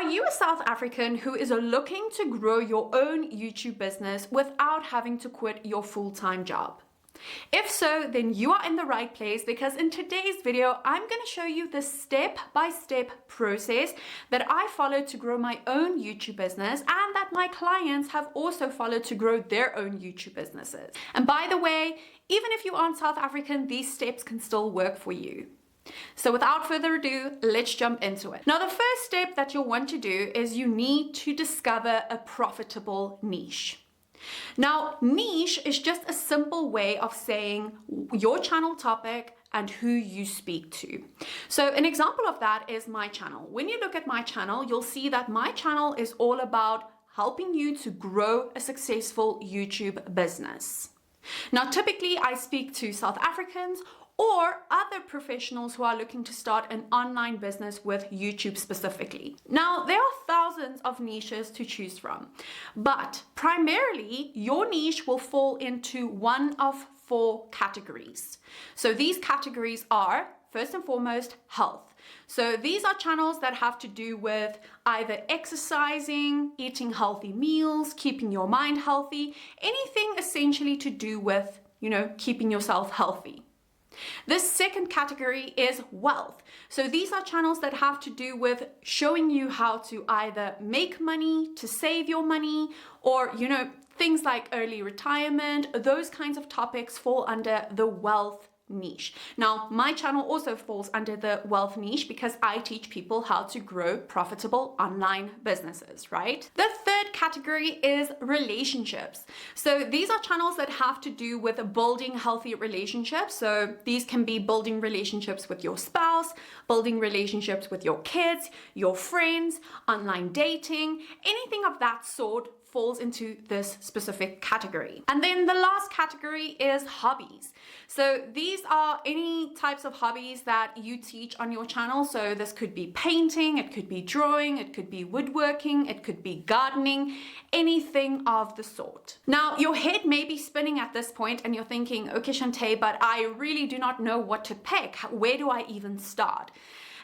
you a South African who is looking to grow your own YouTube business without having to quit your full-time job? If so, then you are in the right place, because in today's video, I'm going to show you the step-by-step process that I follow to grow my own YouTube business and that my clients have also followed to grow their own YouTube businesses. And by the way, even if you aren't South African, these steps can still work for you. So without further ado, let's jump into it. Now, the first step that you'll want to do is you need to discover a profitable niche. Now, niche is just a simple way of saying your channel topic and who you speak to. So an example of that is my channel. When you look at my channel, you'll see that my channel is all about helping you to grow a successful YouTube business. Now, typically I speak to South Africans or other professionals who are looking to start an online business with YouTube specifically. Now, there are thousands of niches to choose from, but primarily your niche will fall into one of 4 categories. So these categories are, first and foremost, health. So these are channels that have to do with either exercising, eating healthy meals, keeping your mind healthy, anything essentially to do with, keeping yourself healthy. The second category is wealth. So these are channels that have to do with showing you how to either make money, to save your money, or, things like early retirement. Those kinds of topics fall under the wealth niche. Now, my channel also falls under the wealth niche because I teach people how to grow profitable online businesses, right? The third category is relationships. So these are channels that have to do with building healthy relationships. So these can be building relationships with your spouse, building relationships with your kids, your friends, online dating, anything of that sort falls into this specific category. And then the last category is hobbies. So these are any types of hobbies that you teach on your channel. So this could be painting, it could be drawing, it could be woodworking, it could be gardening, anything of the sort. Now, your head may be spinning at this point and you're thinking, okay, Shantae, but I really do not know what to pick. Where do I even start?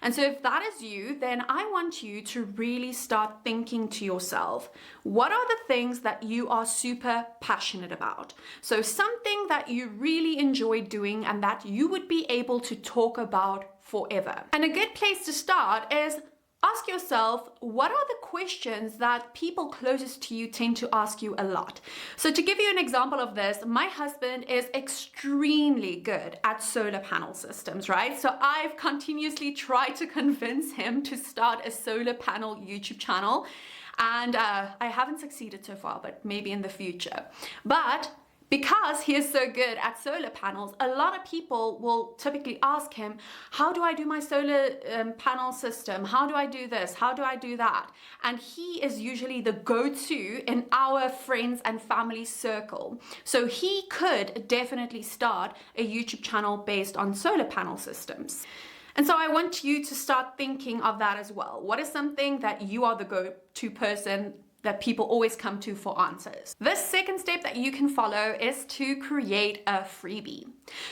And so if that is you, then I want you to really start thinking to yourself, what are the things that you are super passionate about? So something that you really enjoy doing and that you would be able to talk about forever. And a good place to start is ask yourself, what are the questions that people closest to you tend to ask you a lot? So to give you an example of this, my husband is extremely good at solar panel systems, right? So I've continuously tried to convince him to start a solar panel YouTube channel. And I haven't succeeded so far, but maybe in the future. But because he is so good at solar panels, a lot of people will typically ask him, how do I do my solar panel system? How do I do this? How do I do that? And he is usually the go-to in our friends and family circle. So he could definitely start a YouTube channel based on solar panel systems. And so I want you to start thinking of that as well. What is something that you are the go-to person that people always come to for answers? The second step that you can follow is to create a freebie.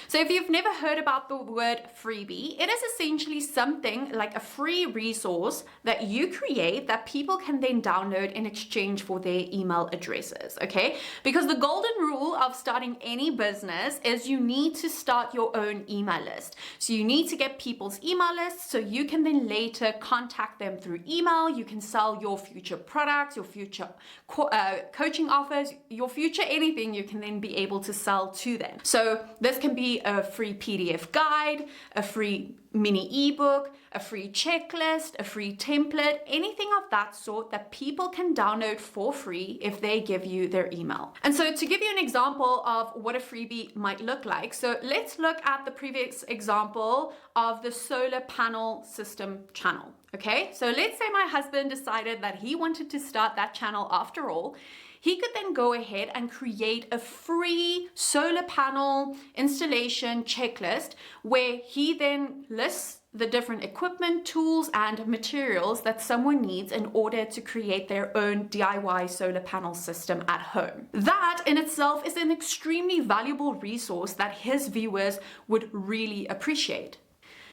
So if you've never heard about the word freebie, it is essentially something like a free resource that you create that people can then download in exchange for their email addresses, okay? Because the golden rule of starting any business is you need to start your own email list. So you need to get people's email lists so you can then later contact them through email. You can sell your future products, your future coaching offers, your future anything you can then be able to sell to them. So this can be a free PDF guide, a free mini ebook, a free checklist, a free template, anything of that sort that people can download for free if they give you their email. And so to give you an example of what a freebie might look like, so let's look at the previous example of the solar panel system channel. Okay, so let's say my husband decided that he wanted to start that channel after all. He could then go ahead and create a free solar panel installation checklist where he then lists the different equipment, tools, and materials that someone needs in order to create their own DIY solar panel system at home. That in itself is an extremely valuable resource that his viewers would really appreciate.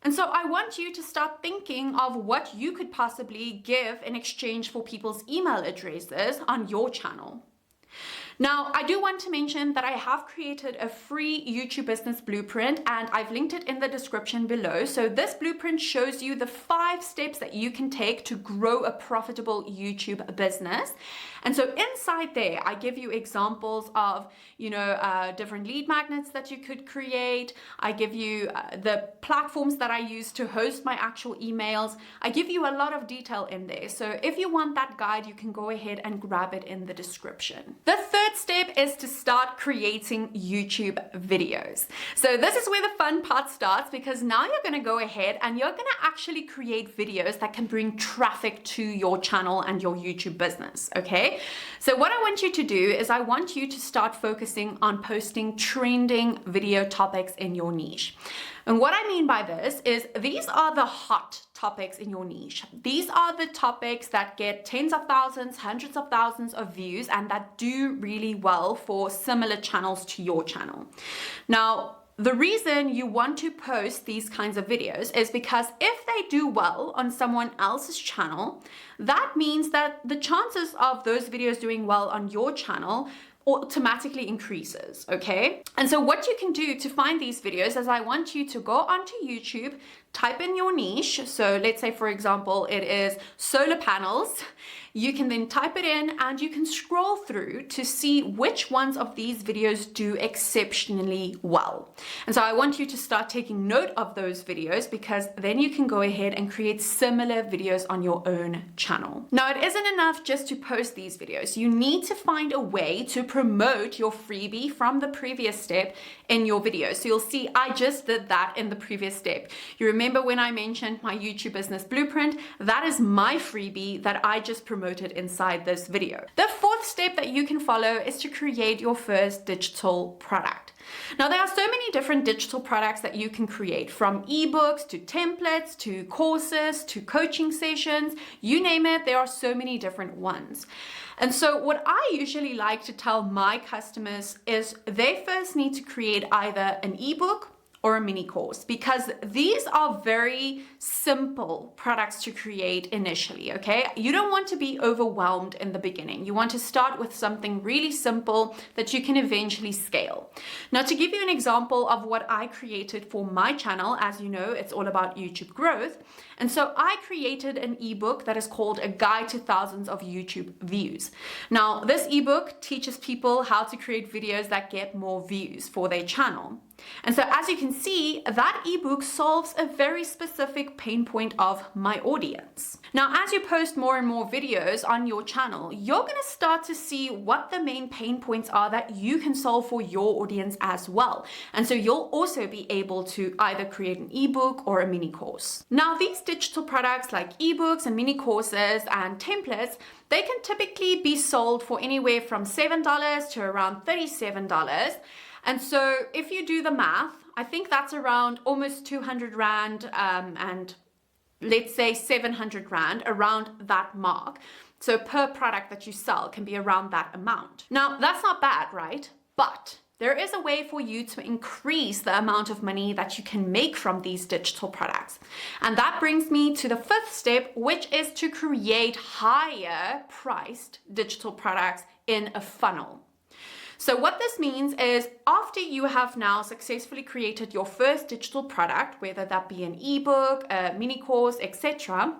And so I want you to start thinking of what you could possibly give in exchange for people's email addresses on your channel. Now, I do want to mention that I have created a free YouTube business blueprint and I've linked it in the description below. So this blueprint shows you the 5 steps that you can take to grow a profitable YouTube business. And so inside there, I give you examples of, different lead magnets that you could create. I give you the platforms that I use to host my actual emails. I give you a lot of detail in there. So if you want that guide, you can go ahead and grab it in the description. The third step is to start creating YouTube videos. So this is where the fun part starts, because now you're going to go ahead and you're going to actually create videos that can bring traffic to your channel and your YouTube business. Okay, so what I want you to do is I want you to start focusing on posting trending video topics in your niche. And what I mean by this is these are the hot topics in your niche. These are the topics that get tens of thousands, hundreds of thousands of views and that do really well for similar channels to your channel. Now, the reason you want to post these kinds of videos is because if they do well on someone else's channel, that means that the chances of those videos doing well on your channel automatically increases, okay? And so what you can do to find these videos is I want you to go onto YouTube, type in your niche. So let's say, for example, it is solar panels. You can then type it in and you can scroll through to see which ones of these videos do exceptionally well. And so I want you to start taking note of those videos, because then you can go ahead and create similar videos on your own channel. Now, it isn't enough just to post these videos. You need to find a way to promote your freebie from the previous step in your video. So you'll see I just did that in the previous step. You remember when I mentioned my YouTube business blueprint? That is my freebie that I just promoted inside this video. The fourth step that you can follow is to create your first digital product. Now, there are so many different digital products that you can create, from ebooks to templates to courses to coaching sessions, you name it, there are so many different ones. And so what I usually like to tell my customers is they first need to create either an ebook or a mini course, because these are very simple products to create initially, okay? You don't want to be overwhelmed in the beginning. You want to start with something really simple that you can eventually scale. Now, to give you an example of what I created for my channel, as you know, it's all about YouTube growth. And so I created an ebook that is called A Guide to Thousands of YouTube Views. Now, this ebook teaches people how to create videos that get more views for their channel. And so as you can see, that ebook solves a very specific pain point of my audience. Now, as you post more and more videos on your channel, you're going to start to see what the main pain points are that you can solve for your audience as well. And so you'll also be able to either create an ebook or a mini course. Now, these digital products like ebooks and mini courses and templates, they can typically be sold for anywhere from $7 to around $37. And so if you do the math, I think that's around almost 200 Rand and let's say 700 Rand, around that mark. So per product that you sell can be around that amount. Now, that's not bad, right? But there is a way for you to increase the amount of money that you can make from these digital products. And that brings me to the fifth step, which is to create higher priced digital products in a funnel. So what this means is after you have now successfully created your first digital product, whether that be an ebook, a mini course, etc.,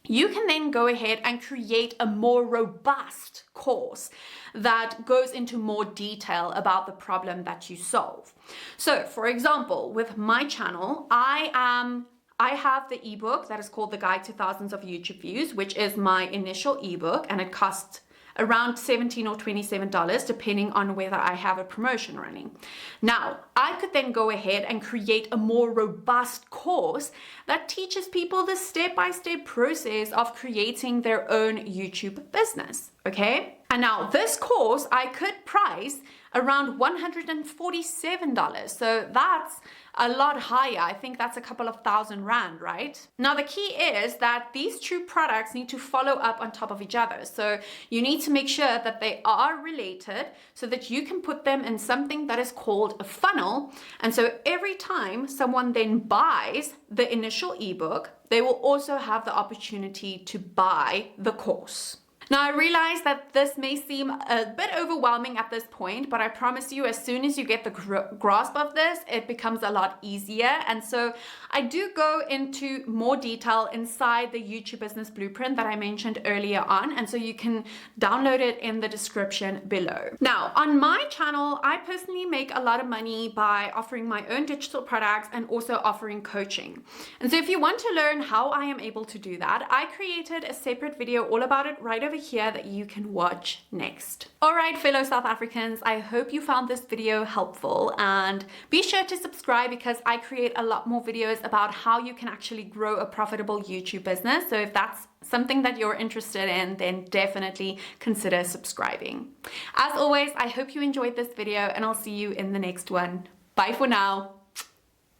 you can then go ahead and create a more robust course that goes into more detail about the problem that you solve. So for example, with my channel, I have the ebook that is called The Guide to Thousands of YouTube Views, which is my initial ebook, and it costs around $17 or $27, depending on whether I have a promotion running. Now, I could then go ahead and create a more robust course that teaches people the step-by-step process of creating their own YouTube business, okay? And now this course I could price around $147. So that's a lot higher. I think that's a couple of $1,000, right? Now the key is that these two products need to follow up on top of each other. So you need to make sure that they are related so that you can put them in something that is called a funnel. And so every time someone then buys the initial ebook, they will also have the opportunity to buy the course. Now, I realize that this may seem a bit overwhelming at this point, but I promise you, as soon as you get the grasp of this, it becomes a lot easier. And so I do go into more detail inside the YouTube Business Blueprint that I mentioned earlier on. And so you can download it in the description below. Now, on my channel, I personally make a lot of money by offering my own digital products and also offering coaching. And so if you want to learn how I am able to do that, I created a separate video all about it right over here that you can watch next. All right, fellow South Africans, I hope you found this video helpful, and be sure to subscribe because I create a lot more videos about how you can actually grow a profitable YouTube business. So if that's something that you're interested in, then definitely consider subscribing. As always, I hope you enjoyed this video and I'll see you in the next one. Bye for now.